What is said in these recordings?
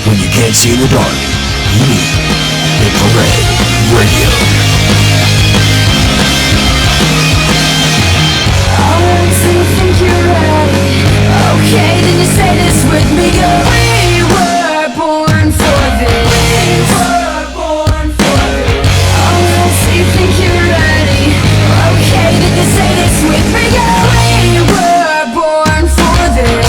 When you can't see in the dark, you need InFraRed Radio. Alright, so you think you're ready? Okay, then you say this with me. We were born for this. Alright, so you think you're ready? Okay, then you say this with me. We were born for this.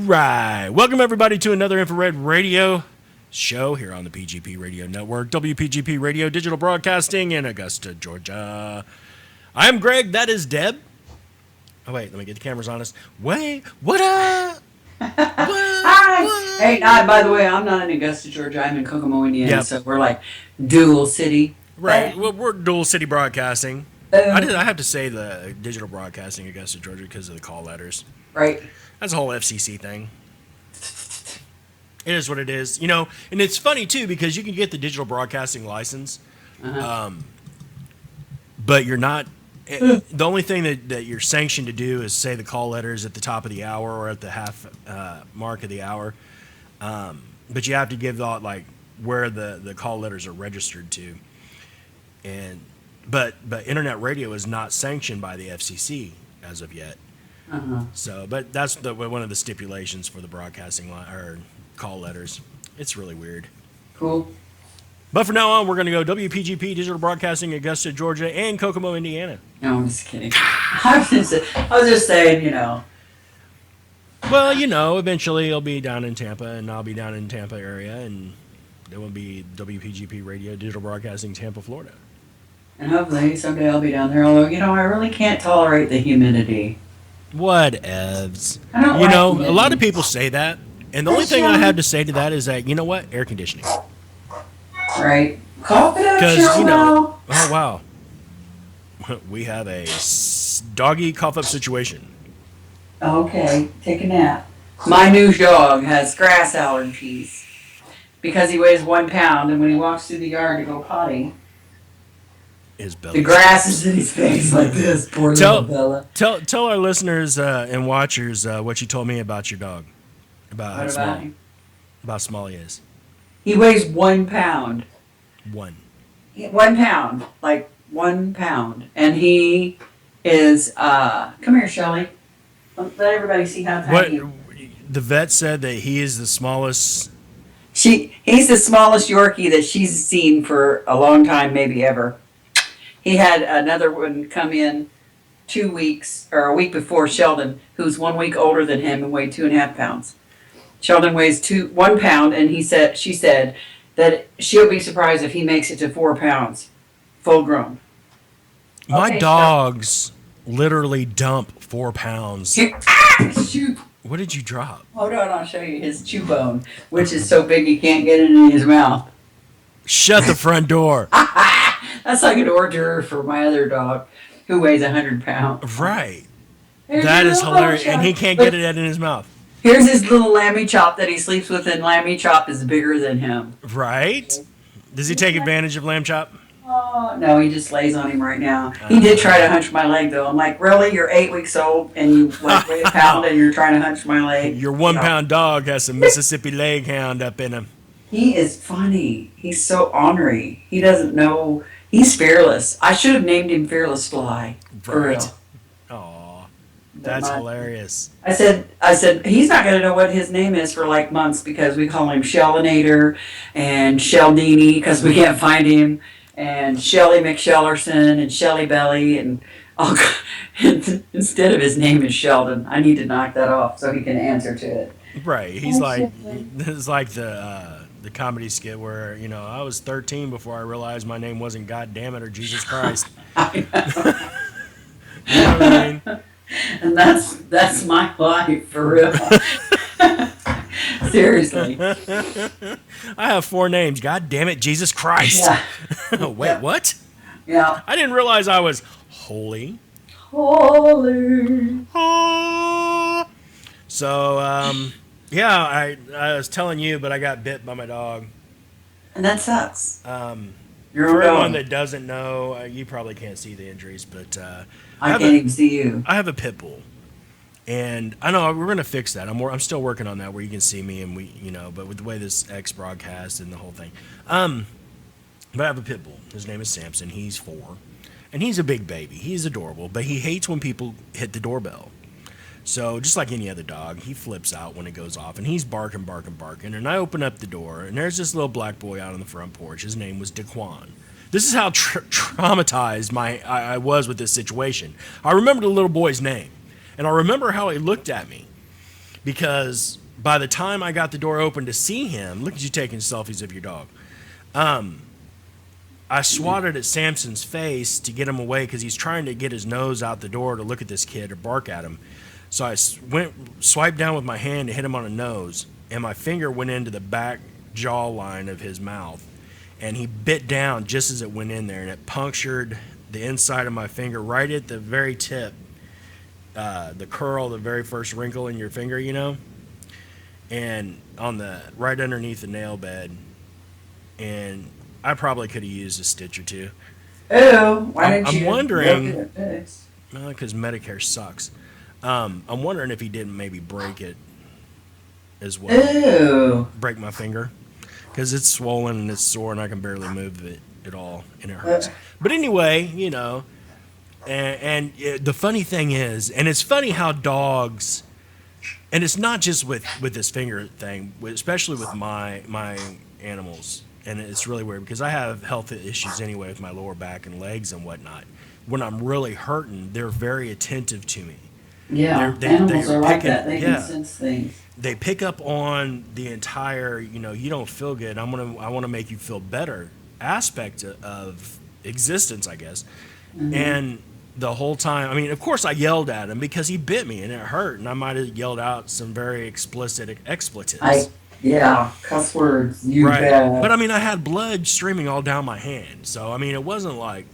Right. Welcome, everybody, to another InFraRed Radio show here on the PGP Radio Network, WPGP Radio Digital Broadcasting in Augusta, Georgia. I'm Greg. That is Deb. Oh, wait. Let me get the cameras on us. Wait. What up? Hi. Hey, by the way, I'm not in Augusta, Georgia. I'm in Kokomo, Indiana. Yep. So we're like dual city. Right. Well, we're dual city broadcasting. I have to say the digital broadcasting Augusta, Georgia because of the call letters. Right. That's a whole FCC thing. It is what it is, you know. And it's funny too because you can get the digital broadcasting license, but you're not. The only thing that you're sanctioned to do is say the call letters at the top of the hour or at the half mark of the hour. But you have to give out like where the call letters are registered to. But internet radio is not sanctioned by the FCC as of yet. So, but that's one of the stipulations for the broadcasting or call letters. It's really weird. Cool. But from now on, we're going to go WPGP Digital Broadcasting, Augusta, Georgia, and Kokomo, Indiana. No, I'm just kidding. I was just saying, you know. Well, you know, eventually it'll be down in Tampa, and I'll be down in Tampa area, and there will be WPGP Radio Digital Broadcasting, Tampa, Florida. And hopefully someday I'll be down there. Although, you know, I really can't tolerate the humidity. Whatevs. I don't You like know, humidity. a lot of people say that, and the only thing I have to say to that is that, you know what? Air conditioning. Right. Cough it up, Because, you know, Cheryl. oh, wow. We have a doggy cough-up situation. Okay, take a nap. My new dog has grass allergies because he weighs 1 pound, and when he walks through the yard to go potty, His belly. the grass is in his face like this. Poor little Bella. Tell our listeners and watchers what you told me about your dog. About how What small. about him? About how small he is. He weighs 1 pound. 1. 1 pound, like 1 pound, and he is. Come here, Shelly. Let everybody see how What tiny. the vet said that he is the smallest. He's the smallest Yorkie that she's seen for a long time, maybe ever. He had another one come in 2 weeks or a week before Sheldon, who's 1 week older than him and weighed 2.5 pounds. Sheldon weighs 1 pound, and she said that she'll be surprised if he makes it to 4 pounds, full grown. My Okay, dogs literally dump 4 pounds. Shoot. What did you drop? Hold on, I'll show you his chew bone, which is so big he can't get it in his mouth. Shut the front door. That's like an hors d'oeuvre for my other dog, who weighs 100 pounds. Right. Here's That your is little hilarious. lamb And he chop. can't But get it in his mouth. here's his little lammy chop that he sleeps with, and lammy chop is bigger than him. Right? Does he take advantage of Lamb Chop? Oh, no, he just lays on him right now. He did try to hunch my leg, though. I'm like, really? You're 8 weeks old, and you like weigh a pound, and you're trying to hunch my leg? Your 1 pound dog has some Mississippi leg hound up in him. He is funny. He's so ornery. He doesn't know. He's fearless. I should have named him Fearless Fly. For Right. real. Aw, that's hilarious. I said, he's not going to know what his name is for like months because we call him Shellinator and Sheldini because we can't find him, and Shelly McShellerson and Shelly Belly and all. Instead of his name is Sheldon. I need to knock that off so he can answer to it. Right. He's like, it's like the comedy skit where, you know, I was 13 before I realized my name wasn't God Damn It or Jesus Christ. I know. You know what I mean? And that's my life for real. Seriously. I have 4 names. God damn it, Jesus Christ. Yeah. Wait, Yeah. what? Yeah. I didn't realize I was holy. Holy. Ah. So, yeah, I was telling you, but I got bit by my dog. And that sucks. Your For own anyone dog. that doesn't know, you probably can't see the injuries, but I have can't even see you. I have a pit bull, and I know we're gonna fix that. I'm still working on that where you can see me and but with the way this X broadcast and the whole thing, but I have a pit bull. His name is Samson. He's 4, and he's a big baby. He's adorable, but he hates when people hit the doorbell. So just like any other dog, he flips out when it goes off, and he's barking, barking, barking. And I open up the door, and there's this little black boy out on the front porch. His name was Daquan. This is how traumatized I was with this situation. I remember the little boy's name, and I remember how he looked at me, because by the time I got the door open to see him, look at you taking selfies of your dog. I swatted at Samson's face to get him away because he's trying to get his nose out the door to look at this kid or bark at him. So I swiped down with my hand to hit him on the nose, and my finger went into the back jaw line of his mouth, and he bit down just as it went in there, and it punctured the inside of my finger right at the very tip, the curl, the very first wrinkle in your finger, and on the right underneath the nail bed, and I probably could have used a stitch or two. Ew, why didn't I'm you? wondering, because Medicare sucks. I'm wondering if he didn't maybe break it as well. Ew. Break my finger, because it's swollen and it's sore and I can barely move it at all, and it hurts. But anyway, and the funny thing is, and it's funny how dogs, and it's not just with this finger thing, especially with my animals, and it's really weird because I have health issues anyway with my lower back and legs and whatnot. When I'm really hurting, they're very attentive to me. Yeah, animals are like that. They can sense things. They pick up on the entire, you don't feel good. I want to make you feel better aspect of existence, I guess. Mm-hmm. And the whole time, I mean, of course, I yelled at him because he bit me and it hurt, and I might have yelled out some very explicit expletives. Cuss words. You right. bad. But I mean, I had blood streaming all down my hand, so I mean, it wasn't like.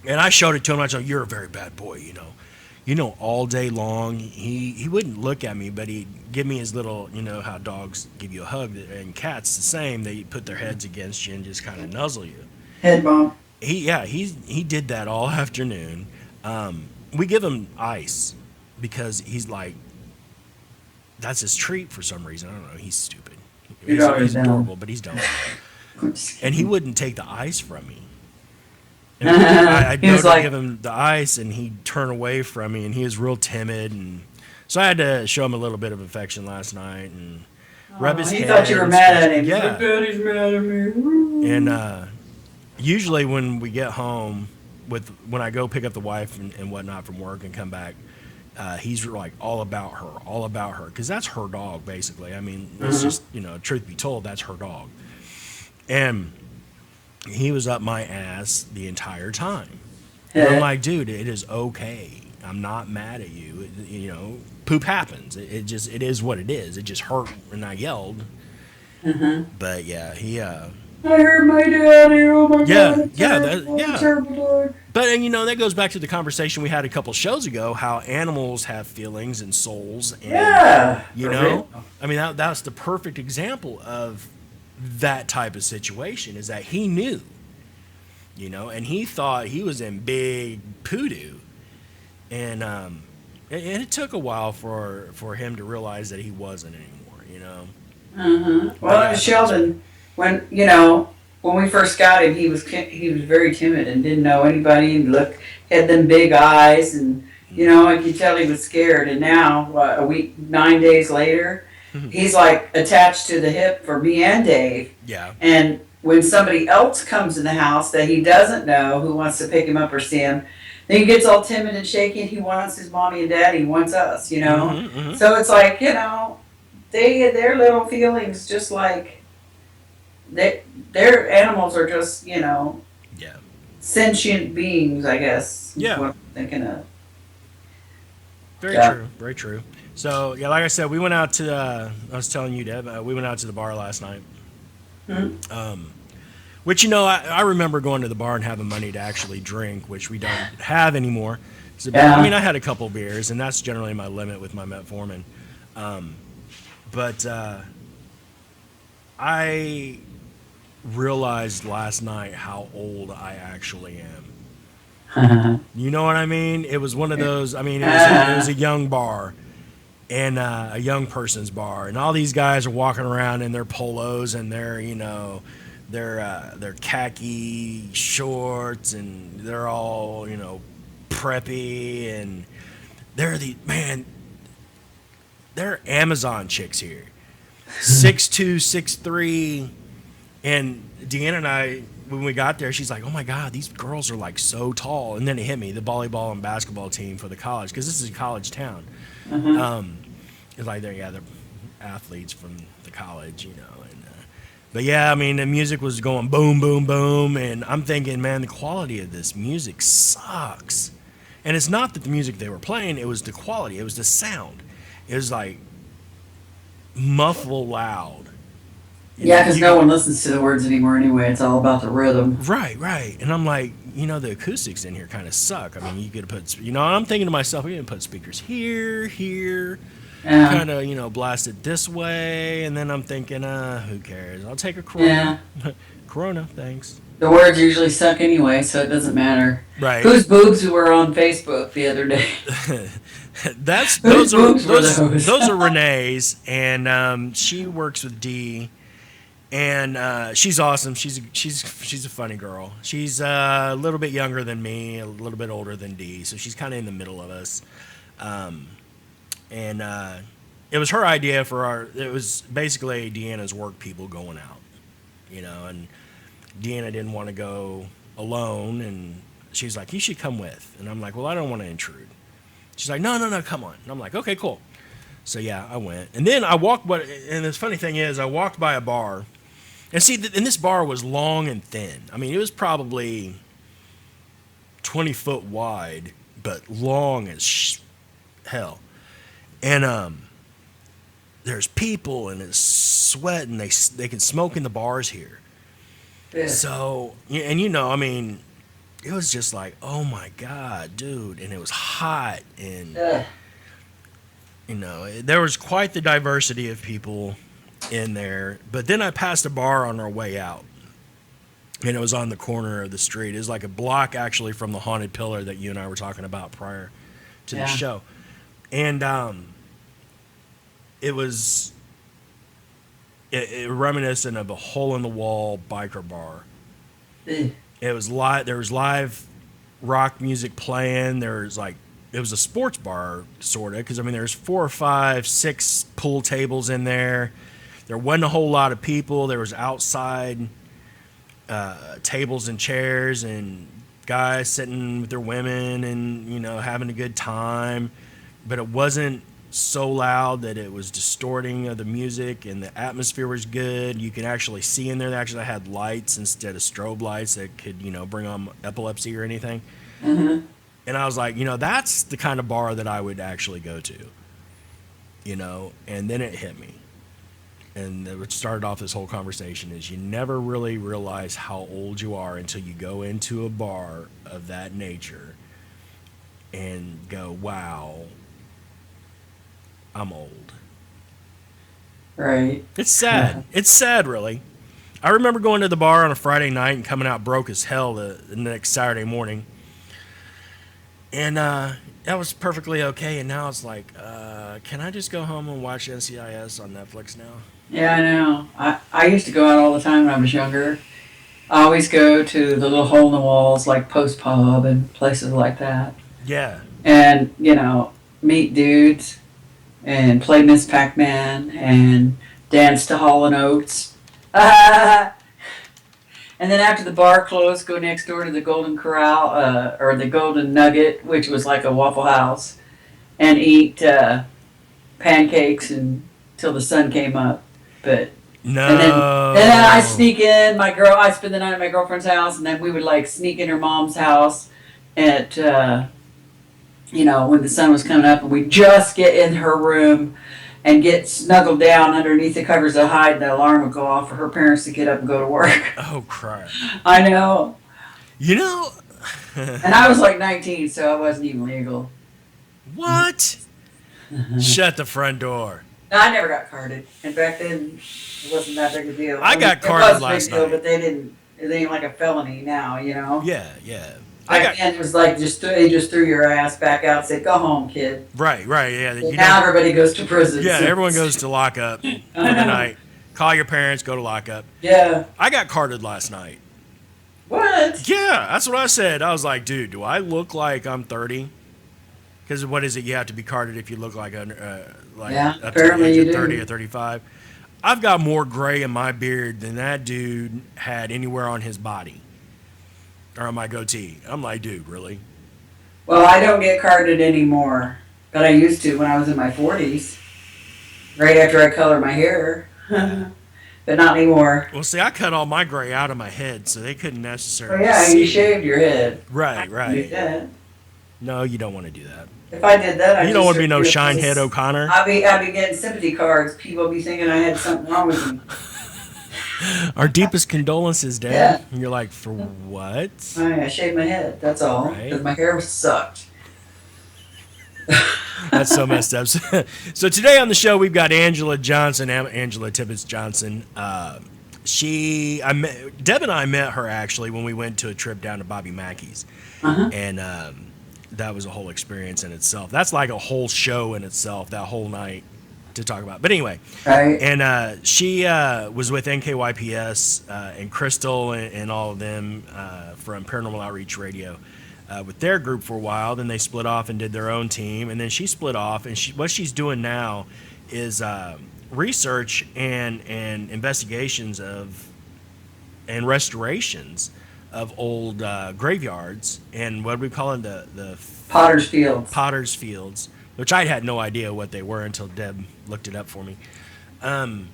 And I showed it to him. I said, "You're a very bad boy," all day long, he wouldn't look at me, but he'd give me his little, how dogs give you a hug, and cats the same. They put their heads against you and just kind of nuzzle you. Head bump. He did that all afternoon. We give him ice because he's like, that's his treat for some reason. I don't know. He's stupid. He's adorable, but he's dumb. And he wouldn't take the ice from me. I'd go to give him the ice, and he'd turn away from me, and he was real timid, and so I had to show him a little bit of affection last night and rub his head. He thought you were mad at him. Yeah. Daddy's mad at me. And usually when we get home, when I go pick up the wife and whatnot from work and come back, he's like all about her, because that's her dog, basically. I mean, it's just, truth be told, that's her dog. And he was up my ass the entire time. And I'm like, dude, it is okay. I'm not mad at you. Poop happens. It is what it is. It just hurt when I yelled. But yeah, I heard my daddy. Oh my God. Terrible dog. But that goes back to the conversation we had a couple shows ago. How animals have feelings and souls. And, I mean that's the perfect example of that type of situation, is that he knew, and he thought he was in big poodoo, and it took a while for him to realize that he wasn't anymore, Well, Sheldon, when we first got him, he was very timid and didn't know anybody, and had them big eyes, and I could tell he was scared. And now, a week, 9 days later, he's like attached to the hip for me and Dave. Yeah. And when somebody else comes in the house that he doesn't know, who wants to pick him up or see him, then he gets all timid and shaky, and he wants his mommy and daddy, he wants us, So it's like, their little feelings, just like their animals are just, sentient beings, I guess. Yeah. Is what I'm thinking of. Very true. Very true. So, yeah, like I said, we went out to, I was telling you, Deb, we went out to the bar last night. Which, I remember going to the bar and having money to actually drink, which we don't have anymore. So, I mean, I had a couple beers, and that's generally my limit with my metformin. But I realized last night how old I actually am. You know what I mean? It was one of those. I mean, it was a young bar and a young person's bar, and all these guys are walking around in their polos and their, their khaki shorts, and they're all, preppy, and they're Amazon chicks here, 6'2", 6'3", and Deanna and I, when we got there, she's like, "Oh my God, these girls are like so tall." And then it hit me, the volleyball and basketball team for the college, because this is a college town. It's like they're athletes from the college, And, but yeah, I mean, the music was going boom, boom, boom, and I'm thinking, man, the quality of this music sucks. And it's not that the music they were playing; it was the quality, it was the sound. It was like muffle loud. Yeah, because no one listens to the words anymore anyway. It's all about the rhythm. Right. And I'm like, the acoustics in here kind of suck. I mean, you could put, I'm thinking to myself, we could put speakers here, kind of, blast it this way. And then I'm thinking, who cares? I'll take a Corona. Yeah. Corona, thanks. The words usually suck anyway, so it doesn't matter. Right. Whose boobs were on Facebook the other day? Those are Renee's, and she works with Dee. And she's awesome. She's a funny girl. She's a little bit younger than me, a little bit older than Dee, so she's kind of in the middle of us. And it was her idea it was basically Deanna's work people going out, and Deanna didn't want to go alone, and she's like, "You should come with." And I'm like, "Well, I don't want to intrude." She's like, no, come on. And I'm like, "Okay, cool." So yeah, I went, and then I walked. And the funny thing is, I walked by a bar. And see, and this bar was long and thin. I mean, it was probably 20 foot wide, but long as hell. And there's people, and it's sweat, and they can smoke in the bars here. Yeah. So, and I mean, it was just like, oh my God, dude. And it was hot, and, there was quite the diversity of people in there. But then I passed a bar on our way out, and it was on the corner of the street. It was like a block actually from the Haunted Pillar that you and I were talking about prior to the show. And it was reminiscent of a hole in the wall biker bar. It was live. There was live rock music playing. It was a sports bar sort of, because I mean there's 4 or 5, 6 pool tables in there. There wasn't a whole lot of people. There was outside tables and chairs, and guys sitting with their women and, having a good time. But it wasn't so loud that it was distorting of the music, and the atmosphere was good. You could actually see in there. They actually had lights instead of strobe lights that could, bring on epilepsy or anything. Mm-hmm. And I was like, that's the kind of bar that I would actually go to, and then it hit me. And what started off this whole conversation is you never really realize how old you are until you go into a bar of that nature and go, wow, I'm old. Right. It's sad. It's sad, really. I remember going to the bar on a Friday night and coming out broke as hell the next Saturday morning. And that was perfectly okay. And now it's like, can I just go home and watch NCIS on Netflix now? Yeah, I know. I used to go out all the time when I was younger. I always go to the little hole in the walls like Post Pub and places like that. Yeah. And, meet dudes and play Miss Pac-Man and dance to Hall & Oates. And then after the bar closed, go next door to the Golden Corral, or the Golden Nugget, which was like a Waffle House, and eat pancakes until the sun came up. But no. And then I sneak in. I spend the night at my girlfriend's house, and then we would sneak in her mom's house at when the sun was coming up, and we'd just get in her room and get snuggled down underneath the covers to hide, and the alarm would go off for her parents to get up and go to work. Oh, crap. I know. And I was 19, so I wasn't even legal. What? Shut the front door. No, I never got carded. And back then, it wasn't that big a deal. I got It carded was a last big deal, night. but it ain't like a felony now, you know? Yeah, yeah. Back then, it was like they just threw your ass back out and said, go home, kid. Right, yeah. And now everybody goes to prison. Yeah, so- everyone goes to lockup for the night. Call your parents, go to lockup. Yeah. I got carded last night. What? Yeah, that's what I said. I was like, dude, do I look like I'm 30? Because what is it? You have to be carded if you look like Yeah, up to the apparently age you of do. 30 or 35. I've got more gray in my beard than that dude had anywhere on his body or on my goatee. I'm like, dude, really? Well, I don't get carded anymore, but I used to when I was in my 40s, right after I colored my hair. But not anymore. Well, see, I cut all my gray out of my head, so they couldn't Oh necessarily yeah, see. you shaved your head. Right, I do right. that. No, you don't want to do that. If I did that, You don't want to be no Shinehead O'Connor. I'd be getting sympathy cards. People be thinking I had something wrong with me. Our deepest condolences, Dad. Yeah. And you're like, for what? I shaved my head. That's all. Right. Because my hair sucked. That's so messed up. So today on the show, we've got Angela Johnson, Angela Tibbetts Johnson. Deb and I met her actually when we went to a trip down to Bobby Mackey's. Uh-huh. And that was a whole experience in itself. That's like a whole show in itself, that whole night to talk about. But anyway, Right. and she was with NKYPS and Crystal and all of them from Paranormal Outreach Radio with their group for a while. Then they split off and did their own team. And then she split off. And what she's doing now is research and investigations of and restorations of old graveyards and what we call it the Potter's Field. Potter's Fields, which I had no idea what they were until Deb looked it up for me. And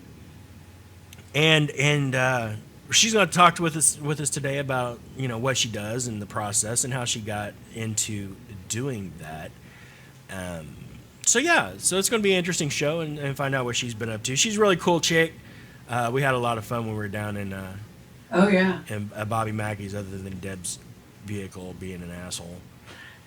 she's going to talk with us today about what she does and the process and how she got into doing that. So it's going to be an interesting show and find out what she's been up to. She's a really cool chick. We had a lot of fun when we were down in Oh yeah. Bobby Mackey's, other than Deb's vehicle being an asshole.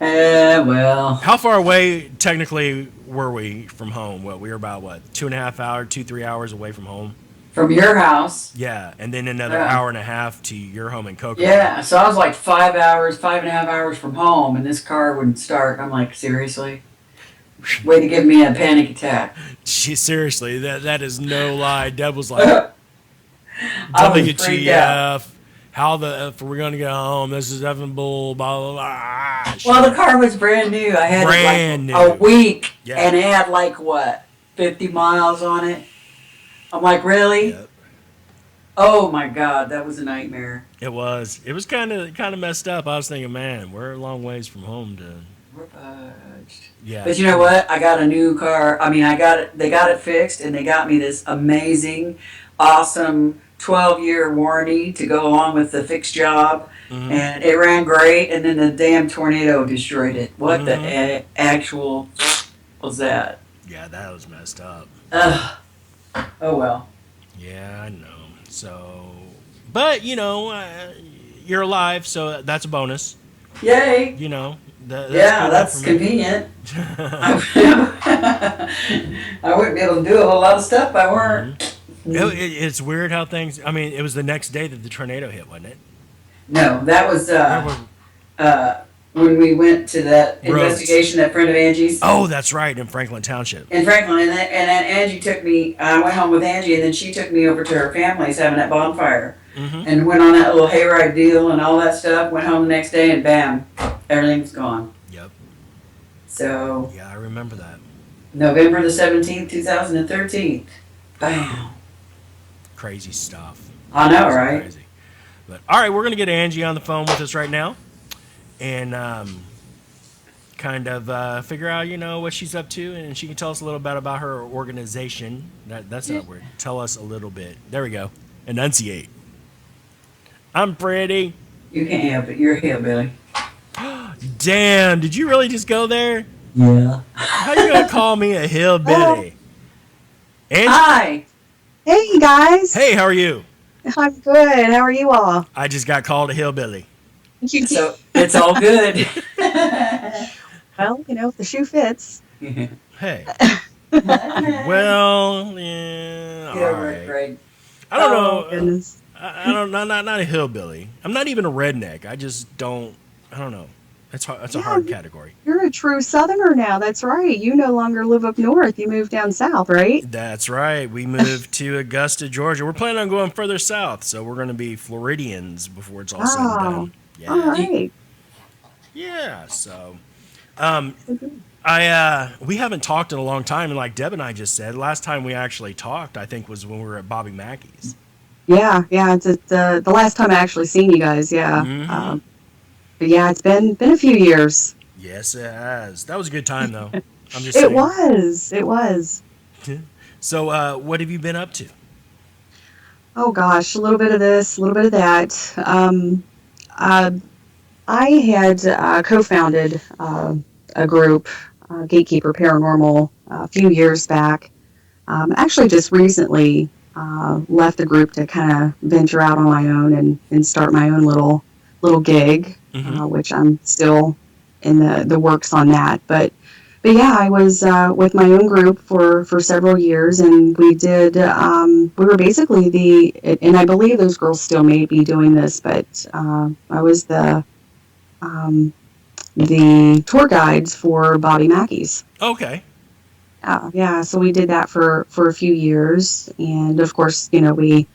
Well. How far away technically were we from home? Well, we were about 2.5 hours, 3 hours away from home. From your house. Yeah, and then another Yeah. hour and a half to your home in Cocoa. Yeah, so I was like 5 hours, 5.5 hours from home, and this car wouldn't start. I'm like, seriously? Way to give me a panic attack. Seriously, that is no lie. Deb was like, I was freaked out. WTF? How the F are we going to get home? This is effing bull, blah, blah, blah. Well, the car was brand new. I had Brand it like new. a week, Yeah. and it had like, 50 miles on it? I'm like, really? Yep. Oh my God, that was a nightmare. It was kind of messed up. I was thinking, man, we're a long ways from home to. We're fudged. Yeah. But you know what? I got a new car. I mean, they got it fixed, and they got me this amazing, awesome 12-year warranty to go along with the fixed job. Mhm. And it ran great, and then the damn tornado destroyed it. What the Mhm. actual was that? Yeah, that was messed up. Ugh. Oh well. Yeah, I know. So, but you're alive, so that's a bonus. Yay! That's Yeah, good that's enough for me. convenient. I wouldn't be able to do a whole lot of stuff if I weren't. It's weird how things. I mean, it was the next day that the tornado hit, wasn't it? No, that was Where was- when we went to that Roads. investigation, that friend of Angie's. Oh, that's right, in Franklin Township. In Franklin, and then Angie took me. I went home with Angie, and then she took me over to her family's having that bonfire, Mm-hmm. and went on that little hayride deal and all that stuff. Went home the next day, and bam, everything's gone. Yep. So Yeah, I remember that. November the 17th, 2013, bam. Crazy stuff. I know, It's right? Crazy. But all right, we're gonna get Angie on the phone with us right now, and kind of figure out what she's up to, and she can tell us a little bit about her organization. That's not weird. Tell us a little bit. There we go. Enunciate. I'm pretty. You can't help it. You're a hillbilly. Damn, did you really just go there? Yeah. How you gonna call me a hillbilly? Angie? Hi. Hey guys. Hey, how are you? I'm good. How are you all? I just got called a hillbilly. So it's all good. Well, if the shoe fits. Hey, Well, yeah, Get all over it, right. Greg. I don't Oh, know. goodness. I don't. Not a hillbilly. I'm not even a redneck. I just don't. I don't know. It's hard. It's a Yeah, hard category. you're a true Southerner now. That's right. You no longer live up north. You moved down south, right? That's right. We moved to Augusta, Georgia. We're planning on going further south, so we're going to be Floridians before it's all said and Oh, done. all Yeah. Do you- right. Yeah. So, I we haven't talked in a long time, and like Deb and I just said, last time we actually talked, I think, was when we were at Bobby Mackey's. Yeah. It's the last time I actually seen you guys. Yeah. Mm-hmm. But yeah, it's been a few years. Yes, it has. That was a good time, though. I'm just It saying. was. It was. So, what have you been up to? Oh gosh, a little bit of this, a little bit of that. Uh, I had co-founded a group, Gatekeeper Paranormal, a few years back. Actually, just recently left the group to kind of venture out on my own and start my own little gig, Mm-hmm. which I'm still in the works on that. But yeah, I was with my own group for several years, and we were basically and I believe those girls still may be doing this, but I was um, the tour guides for Bobby Mackey's. Okay. Yeah, so we did that for a few years, and of course, we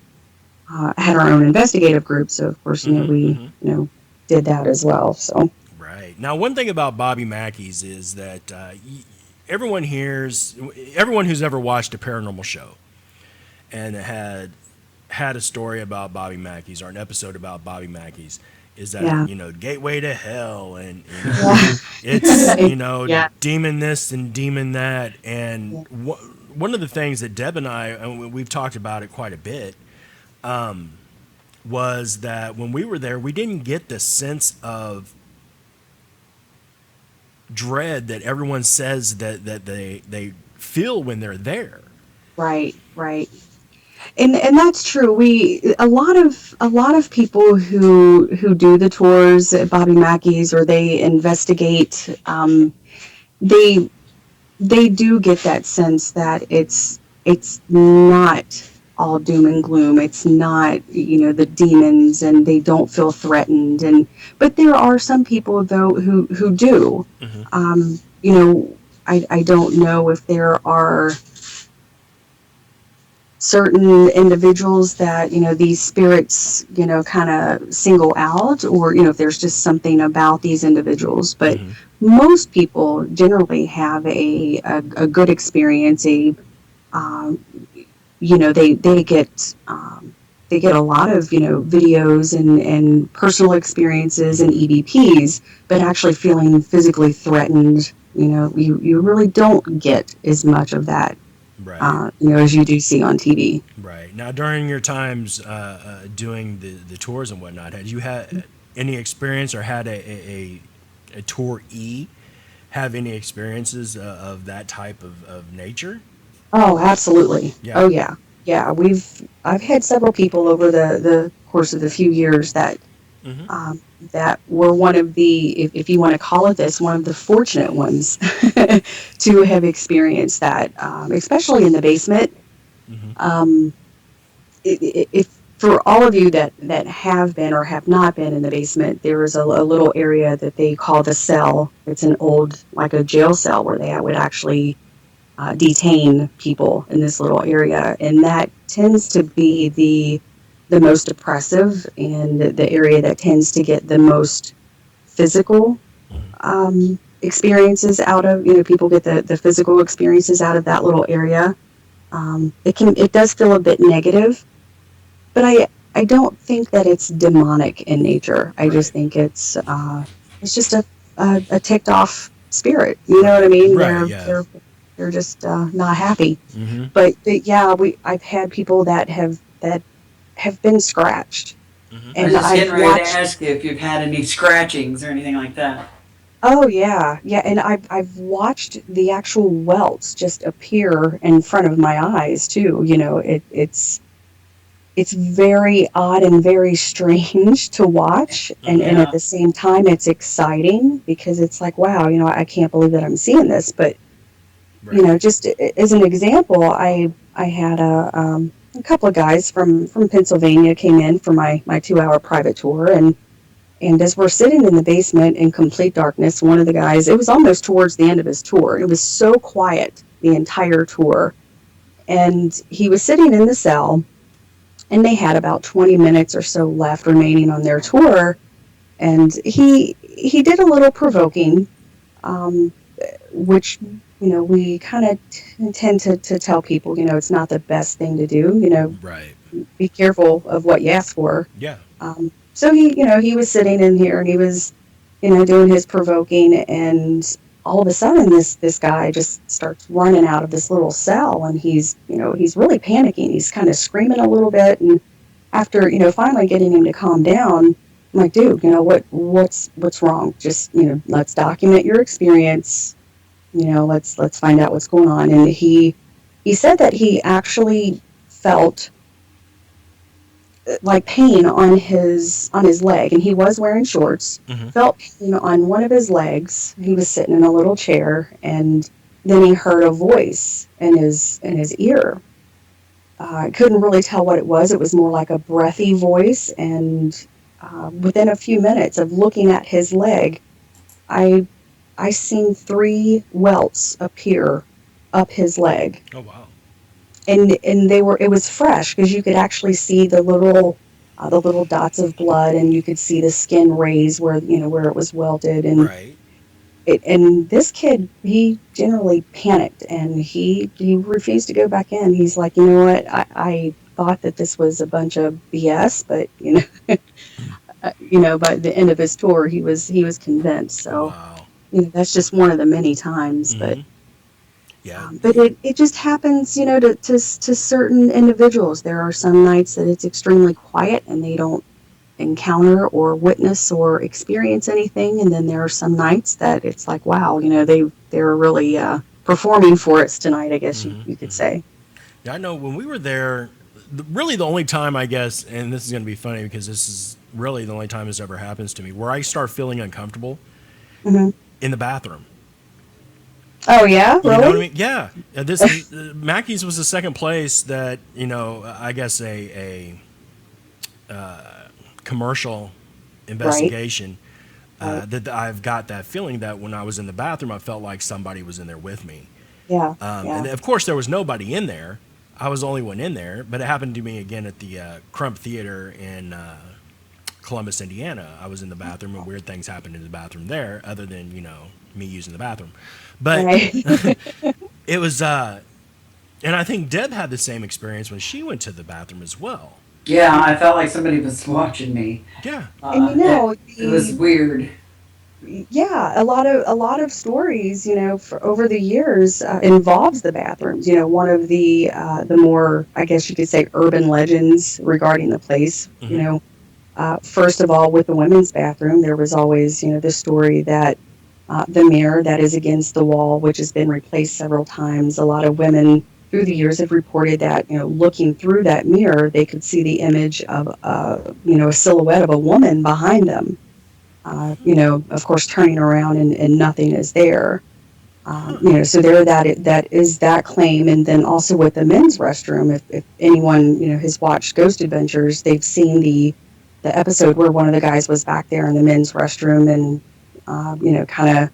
had our own investigative group, so of course, we did that as well. So Right. Now, one thing about Bobby Mackey's is that everyone everyone who's ever watched a paranormal show and had a story about Bobby Mackey's or an episode about Bobby Mackey's is that, yeah, gateway to hell and yeah, it's, yeah, demon this and demon that. yeah, And one of the things that Deb and I, and we've talked about it quite a bit, was that when we were there, we didn't get the sense of dread that everyone says that they feel when they're there. right. And that's true. A lot of people who do the tours at Bobby Mackey's or they investigate, they they do get that sense that it's not all doom and gloom. It's not, the demons, and they don't feel threatened. But there are some people though who do. Hmm. I don't know if there are certain individuals that these spirits kind of single out, or if there's just something about these individuals. But Hmm. most people generally have a good experience. Um, they get a lot of videos and personal experiences and EVPs, but actually feeling physically threatened, you really don't get as much of that, Right. as you do see on TV. Right. Now, during your times doing the tours and whatnot, had you had any experience or had a tour have any experiences of that type of nature? Oh, absolutely. Yeah. Oh, yeah. Yeah, I've had several people over the course of the few years Hmm. that were one of if you want to call it this, one of the fortunate ones to have experienced that, especially in the basement. Hmm. Um, if for all of you that have been or have not been in the basement, there is a little area that they call the cell. It's an old, like a jail cell, where they would actually detain people in this little area, and that tends to be the most oppressive, and the area that tends to get the most physical experiences out of. People get the physical experiences out of that little area. It does feel a bit negative, but I don't think that it's demonic in nature. I just Right. think it's just a ticked off spirit. You know what I mean? Right. Yeah. They're just not happy. Hmm. But yeah, I've had people that have been scratched, Hmm. I was and just I've getting ready to watched. ask you if you've had any scratchings or anything like that. Oh yeah, and I've watched the actual welts just appear in front of my eyes too. It's very odd and very strange to watch, and at Yeah. the same time it's exciting, because it's like, wow, I can't believe that I'm seeing this. But Right. You know, just as an example, I had a couple of guys from Pennsylvania came in for my 2-hour private tour, and as we're sitting in the basement in complete darkness, one of the guys, it was almost towards the end of his tour. It was so quiet the entire tour. And he was sitting in the cell, and they had about 20 minutes or so left remaining on their tour. And he did a little provoking, um, which, you know, we kind of tend to tell people, you know, it's not the best thing to do. You know, Right. be careful of what you ask for. Yeah. So he, you know, he was sitting in here and he was, you know, doing his provoking, and all of a sudden this guy just starts running out of this little cell, and he's, you know, he's really panicking. He's kind of screaming a little bit, and after, you know, finally getting him to calm down, I'm like, dude, you know, what's wrong? Just, you know, let's document your experience. You know, let's find out what's going on. And he said that he actually felt like pain on his leg, and he was wearing shorts. Mhm. Felt pain on one of his legs. He was sitting in a little chair, and then he heard a voice in his ear. I couldn't really tell what it was. It was more like a breathy voice, and within a few minutes of looking at his leg, I seen 3 welts appear up his leg. Oh wow. And it was fresh, because you could actually see the little dots of blood, and you could see the skin raise where, you know, where it was welted. And Right. and this kid, he generally panicked, and he refused to go back in. He's like, you know what, I thought that this was a bunch of BS, but you know, you know, by the end of his tour, he was convinced. So Wow. you know, that's just one of the many times. But Mhm. Yeah. but it just happens, you know, to certain individuals. There are some nights that it's extremely quiet and they don't encounter or witness or experience anything, and then there are some nights that it's like, wow, you know, they're really performing for us tonight, I guess you could say. Yeah, I know when we were there, really the only time, I guess, and this is going to be funny because this is really the only time this ever happens to me, where I start feeling uncomfortable Hmm. in the bathroom. Oh yeah, You really? know what I mean? Yeah. This Mackey's was the second place that, you know, I guess a commercial investigation Right. that I've got that feeling that when I was in the bathroom, I felt like somebody was in there with me. Yeah, And yeah, of course, there was nobody in there. I was the only one in there, but it happened to me again at the Crump Theater in Columbus, Indiana. I was in the bathroom, and weird things happened in the bathroom there, other than, you know, me using the bathroom. But right. it was, and I think Deb had the same experience when she went to the bathroom as well. Yeah, I felt like somebody was watching me. Yeah. And you know, It was weird. yeah, a lot of stories, you know, for over the years involves the bathrooms. You know, one of the more, I guess you could say, urban legends regarding the place. You know, first of all, with the women's bathroom, there was always, you know, the story that the mirror that is against the wall, which has been replaced several times. A lot of women through the years have reported that, you know, looking through that mirror, they could see the image of, you know, a silhouette of a woman behind them. You know, of course, turning around and nothing is there. You know, so there that is that claim, and then also with the men's restroom, if anyone, you know, has watched Ghost Adventures, they've seen the episode where one of the guys was back there in the men's restroom and you know, kind of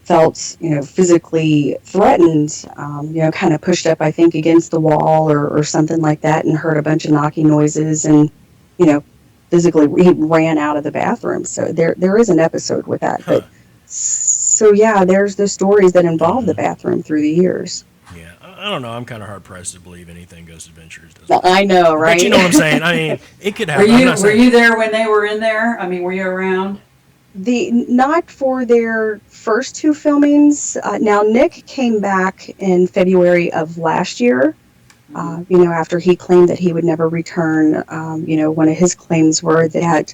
felt, you know, physically threatened, you know, kind of pushed up, I think, against the wall or something like that, and heard a bunch of knocking noises, and, you know, physically he ran out of the bathroom. So there is an episode with that. But so yeah, there's the stories that involve the bathroom through the years. Yeah. I don't know. I'm kind of hard pressed to believe anything Ghost Adventures does. Well, I know, right? But you know what I'm saying? I mean, it could Were happen. I'm you not were saying- you there when they were in there? I mean, were you around? Not for their first 2 filmings. Now Nick came back in February of last year. You know, after he claimed that he would never return. You know, one of his claims were that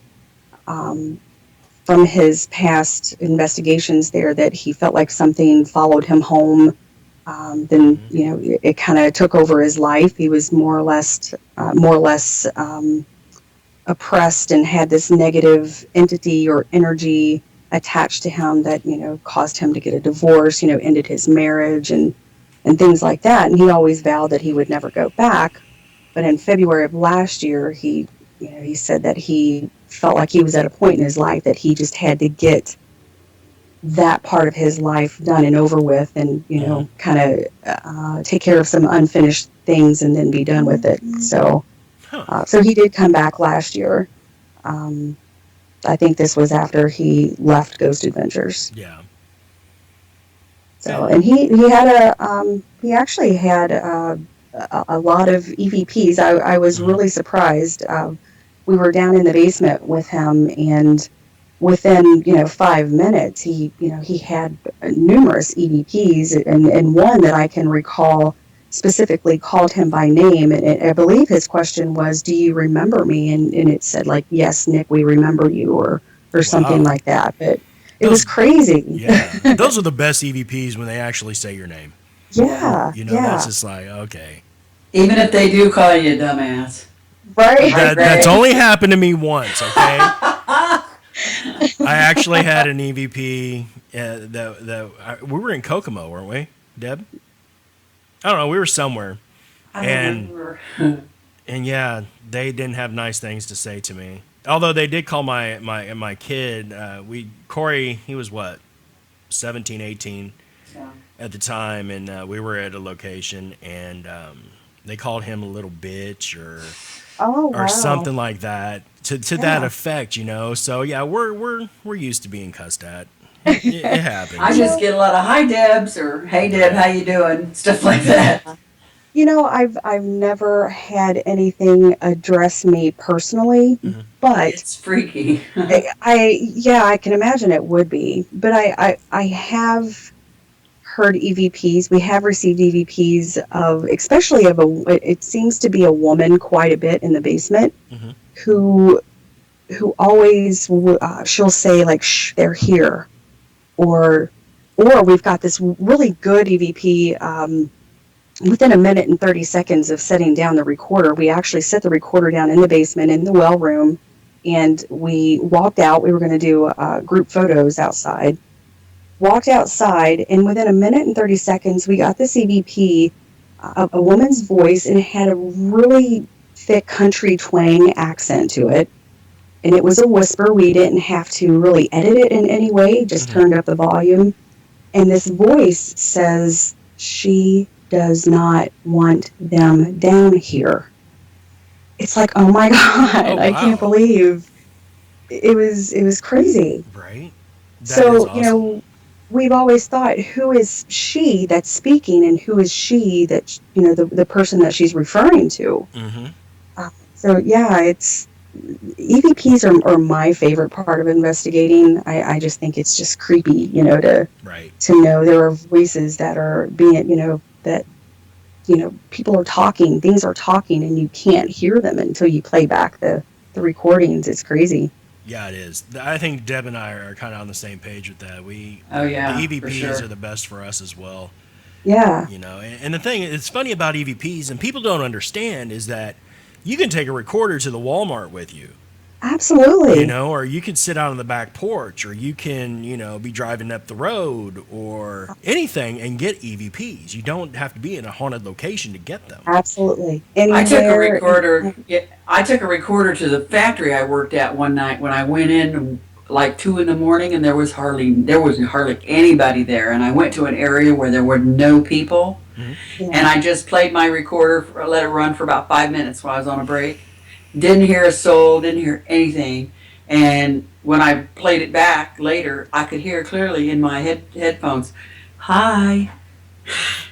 from his past investigations there, that he felt like something followed him home. Then, you know, it kind of took over his life. He was more or less oppressed and had this negative entity or energy attached to him that, you know, caused him to get a divorce, you know, ended his marriage. And and things like that. And he always vowed that he would never go back. But in February of last year, he said that he felt like he was at a point in his life that he just had to get that part of his life done and over with, and kind of take care of some unfinished things and then be done with it. So so he did come back last year. I think this was after he left Ghost Adventures. Yeah. So, and he actually had a lot of EVPs. I was really surprised. We were down in the basement with him, and within 5 minutes, he had numerous EVPs, and one that I can recall specifically called him by name, and I believe his question was, "Do you remember me?" And it said, like, "Yes, Nick, we remember you," or something like that. But it was crazy. Yeah, those are the best EVPs when they actually say your name. Yeah, That's just like, okay. Even if they do call you a dumbass. right. That's only happened to me once, okay? I actually had an EVP we were in Kokomo, weren't we, Deb? I don't know. We were somewhere. I And- remember. And yeah, they didn't have nice things to say to me. Although they did call my kid, Corey, he was what, 17, 18 Yeah. at the time, and we were at a location, and they called him a little bitch or Wow. something like that to that Yeah. effect, So yeah, we're used to being cussed at. It happens. I just get a lot of "Hi Debs" or "Hey Deb, how you doing?" stuff like that. I've never had anything address me personally, but It's freaky. I can imagine it would be. But I have heard EVPs. We have received EVPs especially it seems to be a woman quite a bit in the basement, who always she'll say, like, "Shh, they're here," or we've got this really good EVP. Within a minute and 30 seconds of setting down the recorder, we actually set the recorder down in the basement in the well room, and we walked out. We were going to do group photos outside. Walked outside, and within a minute and 30 seconds, we got this EVP, a woman's voice, and it had a really thick country twang accent to it. And it was a whisper. We didn't have to really edit it in any way, just turned up the volume. And this voice says, "She does not want them down here." It's like, oh my God, Oh, I wow. can't believe it was crazy. Right? That So, is awesome. we've always thought, who is she that's speaking, and who is she that, the person that she's referring to? Mm-hmm. So, yeah, EVPs are my favorite part of investigating. I just think it's just creepy, Right. to know there are voices that are being, that, people are talking, things are talking, and you can't hear them until you play back the recordings. It's crazy. Yeah, it is. I think Deb and I are kind of on the same page with that. Oh, yeah, the for EVPs sure. are the best for us as well. Yeah. And the thing it's funny about EVPs, and people don't understand, is that you can take a recorder to the Walmart with you. Absolutely. Or you can sit out on the back porch, or you can, be driving up the road or anything and get EVPs. You don't have to be in a haunted location to get them. Absolutely. I took a Anywhere- recorder. Yeah, I took a recorder to the factory I worked at one night when I went in like 2 a.m, and there wasn't hardly anybody there. And I went to an area where there were no people, Yeah. and I just played my recorder, let it run for about 5 minutes while I was on a break. Didn't hear a soul, didn't hear anything. And when I played it back later, I could hear clearly in my headphones, "Hi."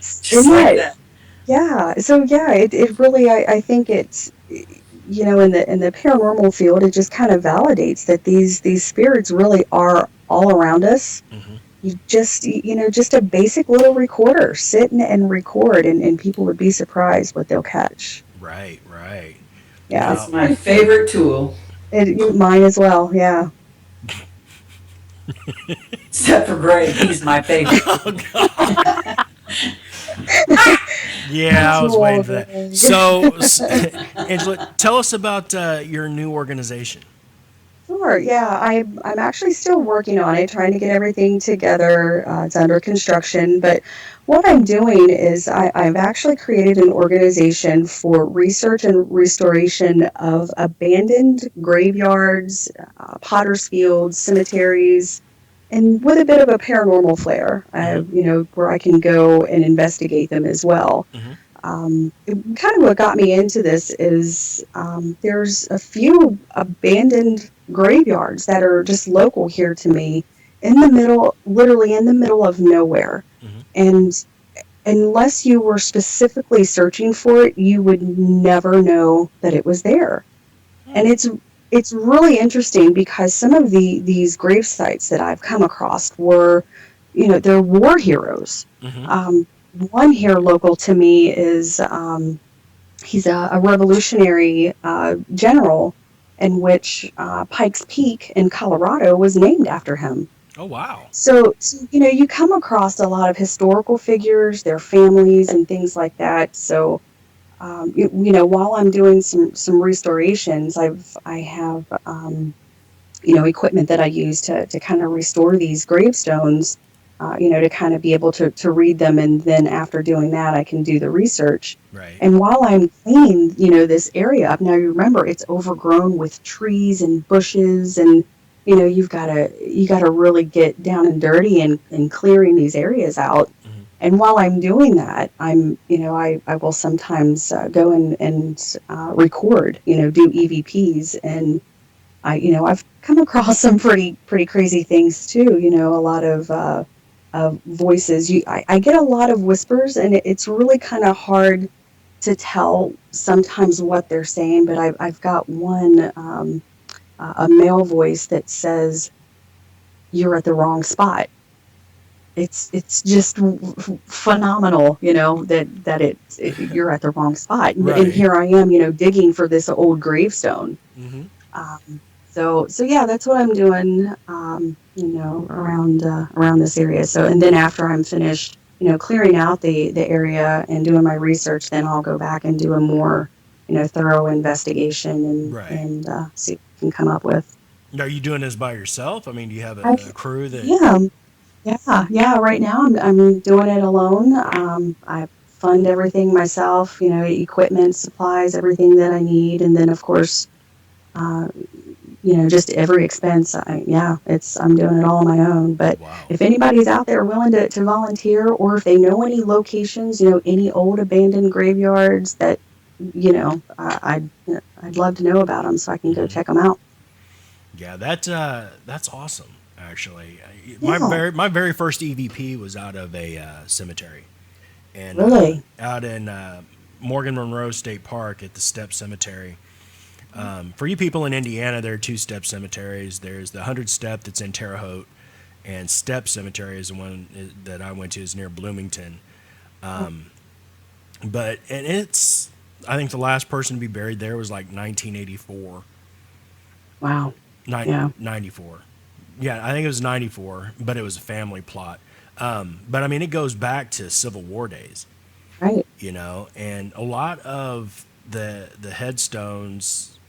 Just Isn't like it? that. Yeah. So yeah, it really, I think it's, in the paranormal field, it just kind of validates that these spirits really are all around us. Mhm. You just a basic little recorder, sit and record, and people would be surprised what they'll catch. Right. Yeah. It's my favorite tool, Mine as well. Yeah. except for Greg. He's my favorite. Yeah, I was waiting for Greg. that. So, Angela, tell us about your new organization. Sure. Yeah, I'm actually still working on it, trying to get everything together. It's under construction, but what I'm doing is I've actually created an organization for research and restoration of abandoned graveyards, potter's fields, cemeteries, and with a bit of a paranormal flair, Mm-hmm. where I can go and investigate them as well. Mm-hmm. Kind of what got me into this is there's a few abandoned graveyards that are just local here to me in the middle, literally in the middle of nowhere. Mm-hmm. And unless you were specifically searching for it, you would never know that it was there. And it's really interesting because some of these grave sites that I've come across were, they're war heroes. Mm-hmm. Um, one here local to me is he's a revolutionary general in which Pikes Peak in Colorado was named after him. Oh, wow. So, you come across a lot of historical figures, their families, and things like that. So, while I'm doing some restorations, I have equipment that I use to kind of restore these gravestones, to kind of be able to read them. And then after doing that, I can do the research. Right. And while I'm cleaning, this area up, now you remember it's overgrown with trees and bushes and, you gotta really get down and dirty and clearing these areas out. Mm-hmm. And while I'm doing that, I will sometimes go and record, do EVPs and I've come across some pretty crazy things too. A lot of voices. I get a lot of whispers, and it's really kind of hard to tell sometimes what they're saying. But I've got one a male voice that says, "You're at the wrong spot." It's just phenomenal, you're at the wrong spot, and Right. here I am, digging for this old gravestone. Mm-hmm. So yeah, that's what I'm doing, around this area. So, and then after I'm finished, clearing out the area and doing my research, then I'll go back and do a more, thorough investigation and Right. see what I can come up with. Are you doing this by yourself? I mean, do you have I, a crew that? yeah, yeah. Right now, I'm doing it alone. I fund everything myself. Equipment, supplies, everything that I need, and then of course. Uh, just every expense. I'm doing it all on my own. But Wow. if anybody's out there willing to volunteer, or if they know any locations, any old abandoned graveyards that, I'd love to know about them so I can go Mm-hmm. check them out. Yeah, that's awesome. Actually, Yeah, my very first EVP was out of a cemetery, and really. out in Morgan Monroe State Park at the Step Cemetery. For you people in Indiana, there are two Step cemeteries. There's the 100 Step that's in Terre Haute, and Step Cemetery is the one that I went to is near Bloomington. And it's I think the last person to be buried there was like 1984, Wow. Yeah. 94. Yeah, I think it was 94, but it was a family plot. But I mean, it goes back to Civil War days, Right. and a lot of the headstones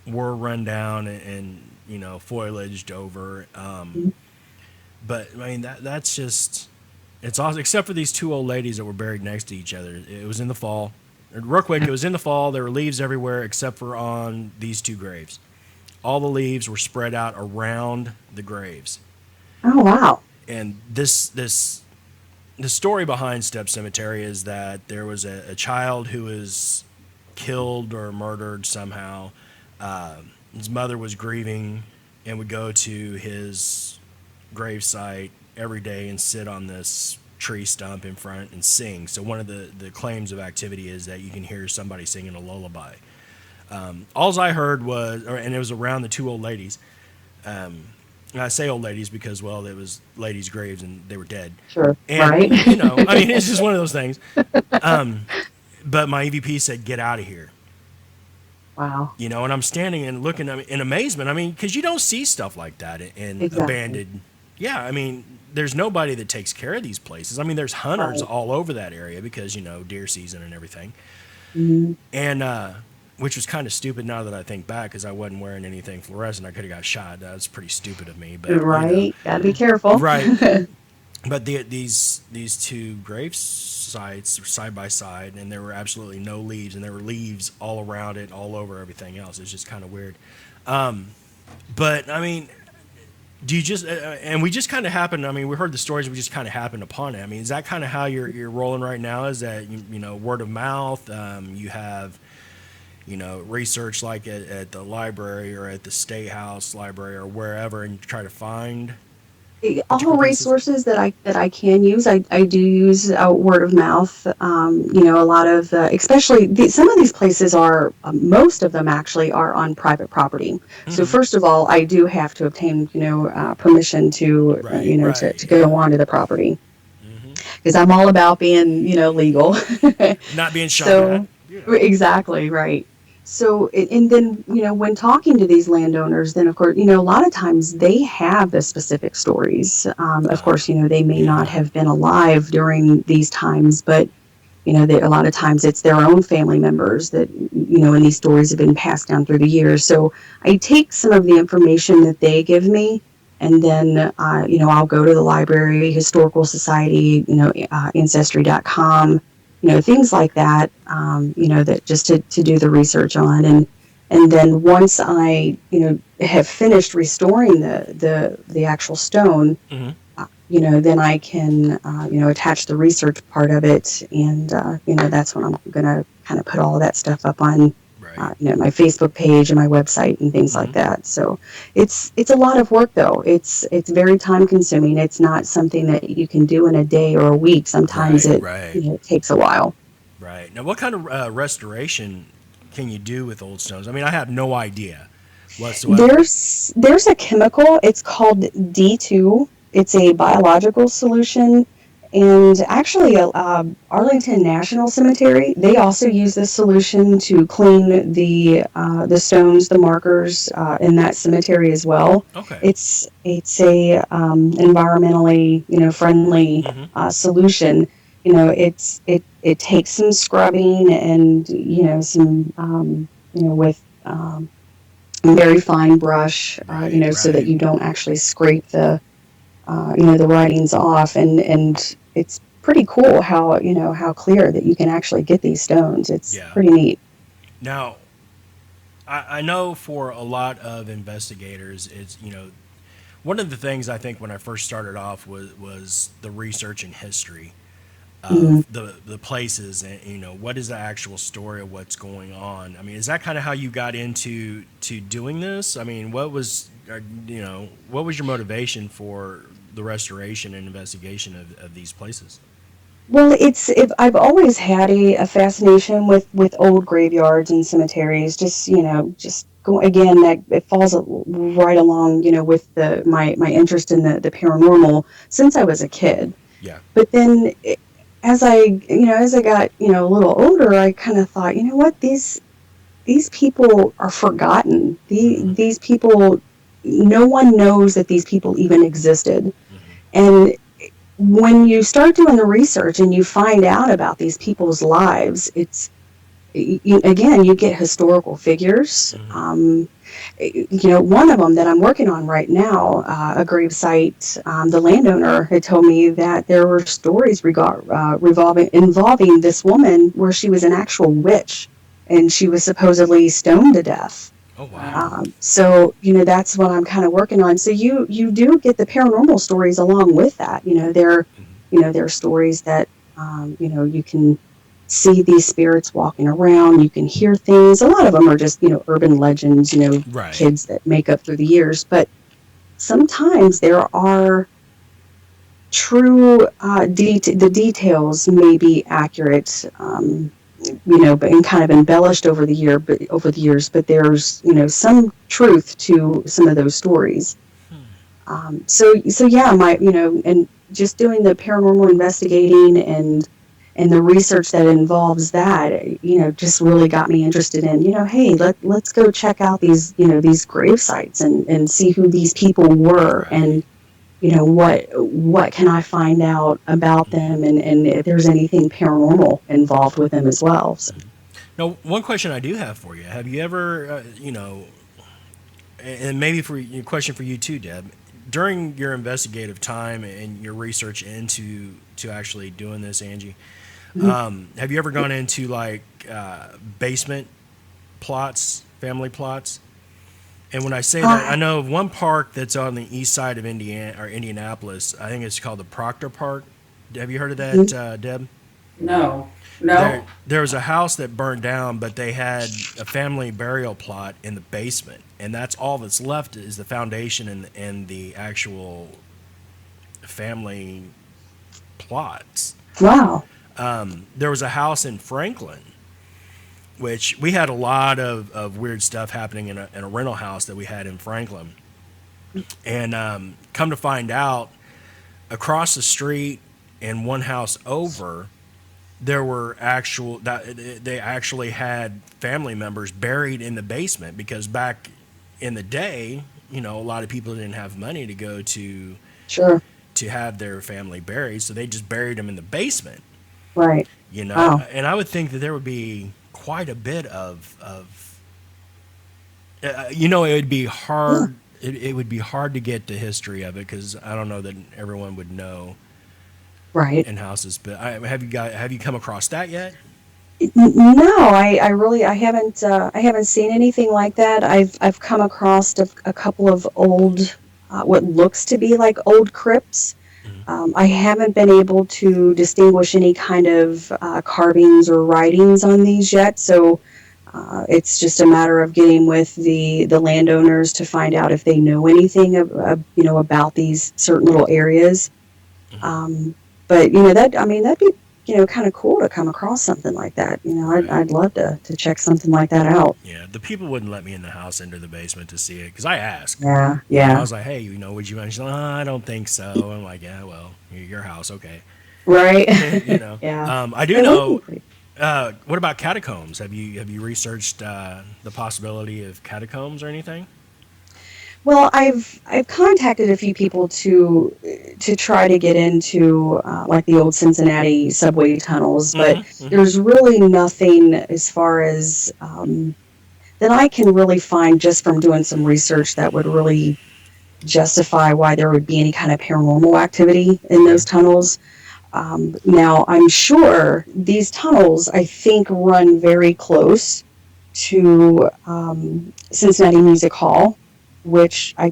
were run down and foliaged over. Mhm. But I mean that's just it's awesome. Except for these two old ladies that were buried next to each other. It was in the fall. Real quick, it was in the fall. There were leaves everywhere except for on these two graves. All the leaves were spread out around the graves. Oh wow. And the story behind Step Cemetery is that there was a child who was killed or murdered somehow. His mother was grieving and would go to his gravesite every day and sit on this tree stump in front and sing. So one of the claims of activity is that you can hear somebody singing a lullaby. Alls I heard was, and it was around the two old ladies. And I say old ladies because, well, it was ladies' graves and they were dead. Sure. And, Right. I mean, it's just one of those things. But my EVP said, get out of here. Wow. And I'm standing and looking in amazement. I mean, because you don't see stuff like that in Exactly. abandoned. Yeah, I mean, there's nobody that takes care of these places. I mean, there's hunters Right. all over that area because, deer season and everything. Mhm. And which was kind of stupid now that I think back, because I wasn't wearing anything fluorescent. I could have got shot. That was pretty stupid of me. But Right. Gotta be careful. right. But these two grave sites were side by side, and there were absolutely no leaves, and there were leaves all around it, all over everything else. It's just kind of weird. But I mean, do you just and we just kind of happened? I mean, we heard the stories. We just kind of happened upon it. I mean, is that kind of how you're rolling right now? Is that word of mouth? You have research like at the library or at the State House Library or wherever, and try to find All resources that I can use, I do use word of mouth. A lot of especially some of these places are most of them actually are on private property. Mm-hmm. So first of all, I do have to obtain permission to to go onto the property, because I'm all about being legal, not being shot at. Exactly right. So, and then, when talking to these landowners, then of course, a lot of times they have the specific stories. Of course, they may not have been alive during these times, but, a lot of times it's their own family members that, and these stories have been passed down through the years. So I take some of the information that they give me, and then, I'll go to the library, historical society, ancestry.com, things like that, that just to do the research on. And then once I, have finished restoring the actual stone, then I can, attach the research part of it. And, that's when I'm going to kind of put all of that stuff up on, my Facebook page and my website and things like that. So it's a lot of work, though. It's very time consuming. It's not something that you can do in a day or a week. Sometimes it takes a while. Right. Now, what kind of restoration can you do with old stones? I mean, I have no idea whatsoever. There's a chemical. It's called D2. It's a biological solution. And actually, Arlington National Cemetery, they also use this solution to clean the stones, the markers in that cemetery as well. Okay. It's a environmentally friendly solution. It takes some scrubbing and some with a very fine brush, so that you don't actually scrape the writings off, and it's pretty cool how clear that you can actually get these stones. It's pretty neat. Now, I know for a lot of investigators, it's one of the things I think when I first started off was the research and history of the places, and what is the actual story of what's going on. I mean, is that kind of how you got into doing this? I mean, what was your motivation for the restoration and investigation of these places? Well, I've always had a fascination with old graveyards and cemeteries. Just go again. That it falls right along, with my interest in the paranormal since I was a kid. Yeah. But then, as I got a little older, I kind of thought, what, these people are forgotten. These people, no one knows that these people even existed. And when you start doing the research and you find out about these people's lives, you get historical figures. One of them that I'm working on right now, a gravesite, the landowner had told me that there were stories involving this woman where she was an actual witch, and she was supposedly stoned to death. Oh, wow. So, that's what I'm kind of working on. So you do get the paranormal stories along with that. There are stories that, you can see these spirits walking around. You can hear things. A lot of them are just, urban legends, kids that make up through the years. But sometimes there are true, the details may be accurate, but and kind of embellished over the years, but there's, some truth to some of those stories. So yeah, and just doing the paranormal investigating and the research that involves that, just really got me interested in, hey, let's go check out these grave sites and see who these people were, and what can I find out about them, and if there's anything paranormal involved with them as well. So. Now, one question I do have for you: have you ever, and maybe for a question for you too, Deb, during your investigative time and your research into to actually doing this, Angie, have you ever gone into like basement plots, family plots? And when I say that, I know of one park that's on the east side of Indiana or Indianapolis. I think it's called the Proctor Park. Have you heard of that, Deb? No, There was a house that burned down, but they had a family burial plot in the basement, and that's all that's left is the foundation and the actual family plots. Wow. There was a house in Franklin, which we had a lot of weird stuff happening in a rental house that we had in Franklin. And come to find out, across the street and one house over, there were they actually had family members buried in the basement because back in the day, a lot of people didn't have money to go to Sure. to have their family buried, so they just buried them in the basement. Right. Wow. And I would think that there would be quite a bit of it would be hard. It would be hard to get the history of it because I don't know that everyone would know. Right. In houses, but have you come across that yet? No, I haven't seen anything like that. I've come across a couple of old, what looks to be like old crypts. I haven't been able to distinguish any kind of carvings or writings on these yet, so it's just a matter of getting with the landowners to find out if they know anything about these certain little areas. But that'd be kind of cool to come across something like that. I'd love to check something like that out. Yeah, the people wouldn't let me in the house into the basement to see it because I asked. Yeah. I was like, hey, would you? And she's like, I don't think so. I'm like, yeah, well, your house, okay. Right. Yeah. I do know. What about catacombs? Have you researched the possibility of catacombs or anything? Well, I've contacted a few people to try to get into like the old Cincinnati subway tunnels, but there's really nothing as far as that I can really find just from doing some research that would really justify why there would be any kind of paranormal activity in those tunnels. Now, I'm sure these tunnels, I think, run very close to Cincinnati Music Hall, which I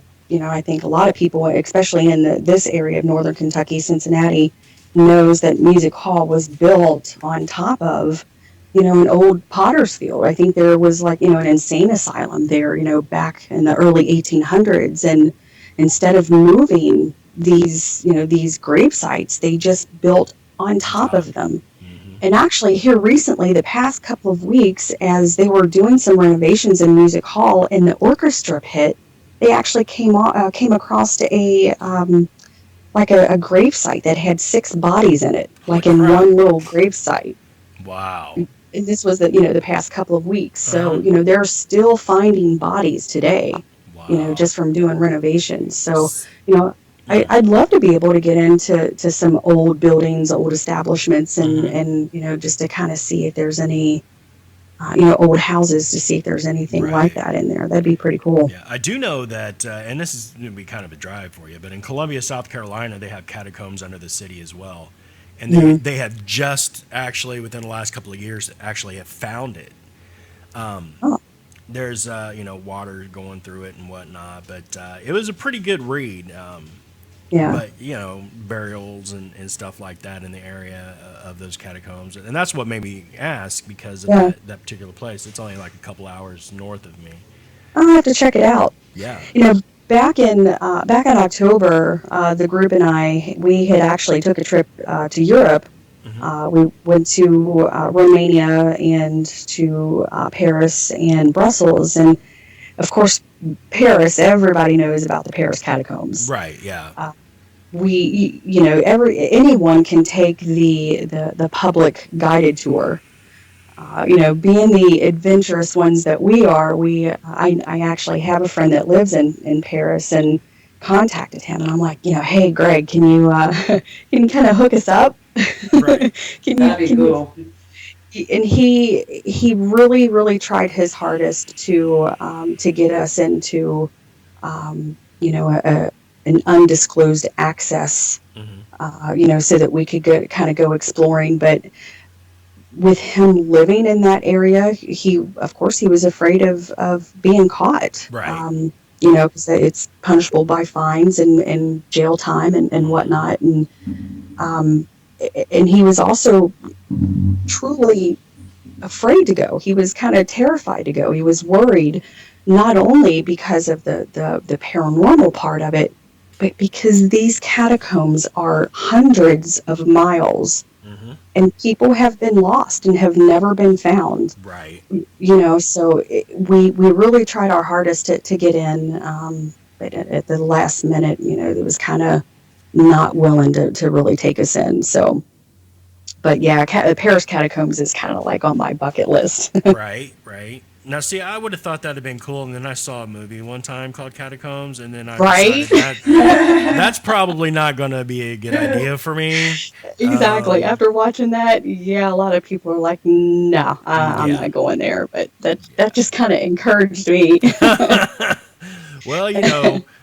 think a lot of people, especially in this area of northern Kentucky, Cincinnati, knows that Music Hall was built on top of, an old potter's field. I think there was an insane asylum there, back in the early 1800s. And instead of moving these grave sites, they just built on top of them. And actually here recently, the past couple of weeks, as they were doing some renovations in Music Hall in the orchestra pit, they actually came across a grave site that had 6 bodies in it, like in one little grave site. Wow. And this was the past couple of weeks. So, they're still finding bodies today, Wow. just from doing renovations. So, I'd love to be able to get into some old buildings, old establishments, and just to kind of see if there's any, old houses, to see if there's anything like that in there. That'd be pretty cool. Yeah, I do know that, and this is going to be kind of a drive for you, but in Columbia, South Carolina, they have catacombs under the city as well. And they have just actually, within the last couple of years, actually have found it. There's, water going through it and whatnot, but it was a pretty good read. But, burials and stuff like that in the area of those catacombs. And that's what made me ask because of that particular place. It's only like a couple hours north of me. I'll have to check it out. Yeah. Back in October, the group and we had actually took a trip to Europe. We went to Romania and to Paris and Brussels. And, of course, Paris, everybody knows about the Paris catacombs. Right, yeah. Anyone can take the public guided tour. Being the adventurous ones that we are, I actually have a friend that lives in Paris and contacted him, and I'm like, hey, Greg, can you kind of hook us up? Right. That'd be cool. and he really tried his hardest to get us into an undisclosed access, Hmm. so that we could go exploring. But with him living in that area, of course he was afraid of being caught. Right. Because it's punishable by fines and jail time and whatnot. Um, and he was also truly afraid to go. He was kind of terrified to go. He was worried, not only because of the paranormal part of it, but because these catacombs are hundreds of miles, Hmm. and people have been lost and have never been found. Right. So we really tried our hardest to get in, but at the last minute, it was kind of not willing to really take us in. So, but yeah, Paris catacombs is kind of like on my bucket list. Right. Right. Now, see, I would have thought that'd have been cool, and then I saw a movie one time called Catacombs, and then I Right? decided that's probably not going to be a good idea for me. Exactly. After watching that, yeah, a lot of people are like, "No, I'm Yeah. not going there." But that just kind of encouraged me. Well,